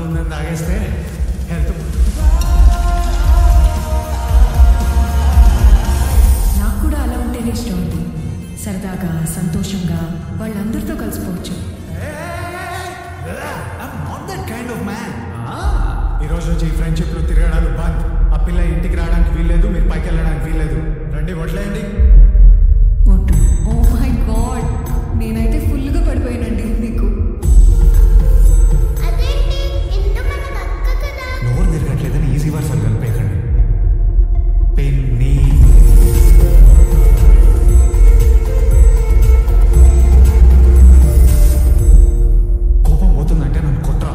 ముందని తాగేస్తే health. నాకు కూడా అలా ఉంటేనే ఇష్టం ఉంది. సరదాగా సంతోషంగా వాళ్ళందరితో కలిసిపోవచ్చు. ఈరోజు నుంచి ఈ ఫ్రెండ్షిప్లో తిరగడాలు బంద్. ఆ పిల్ల ఇంటికి రావడానికి వీల్లేదు, మీరు పైకి వెళ్ళడానికి వీల్లేదు. రండి వడ్లేయండి. ఓ మై గాడ్, నేనైతే ఫుల్గా పడిపోయానండి మీకు. నోరు తిరగట్లేదని ఈజీ వర్సాలు కలిపేయకండి. పెన్ని కోపం పోతుందంటే నన్ను కొట్రా.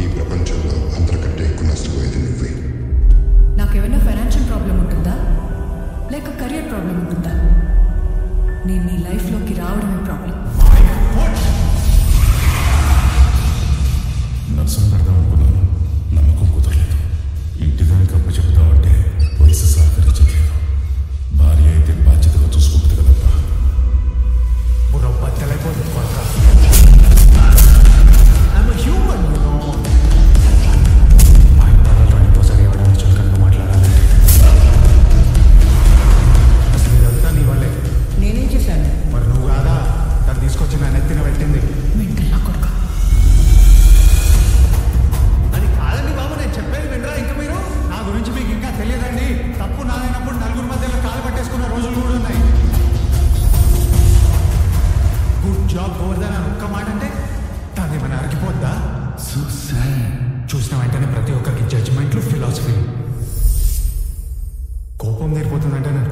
ఈ ప్రపంచంలో అందరికంటే ఎక్కువ నష్టపోయేది నువ్వే. నాకేమైనా ఫైనాన్షియల్ ప్రాబ్లం ఉంటుందా, లేక కెరియర్ ప్రాబ్లం ఉంటుందా? నేను నీ లైఫ్లోకి రావడమే ప్రాబ్లం. నర్సం పెడదాం అనుకున్నాను, నమ్మకం కుదరలేదు. ఇంటి దానికి అప్ప చెప్తామంటే వయసు సహకరించట్లేదు. భార్య అయితే బాధ్యతగా చూసుకుంటుంది కదబ్బా. బుర్ర బద్దలైపోతుంది కొట్రా. I'm a human, you know. ఆయన పడాలి ఇంకోసారి ఎవడైనా చులకనగా మాట్లాడాలంటే. అసలు ఇదంతా నీ వల్లే. నేనేం చేశాను? మరి నువ్వు కాదా తను తీసుకొచ్చి నా నెత్తిన పెట్టింది? మెంటల్లా కొడుకు. అది కాదండి బాబు, నేను చెప్పేది వినరా ఇంకా మీరు? నా గురించి మీకు ఇంకా తెలియదండి. తప్పు నాదైనప్పుడు నలుగురు మధ్యలో కాలు పట్టేసుకున్న రోజులు కూడా ఉన్నాయి. గుడ్ జాబ్ గోవర్ధన్ అని ఒక్క మాట అంటే తనేమైనా అరిగిపోద్దా? చూసిన వెంటనే ప్రతి ఒక్కరికి జడ్జిమెంట్లు, ఫిలాసఫీ. కోపం తీరిపోతుందంటే నేను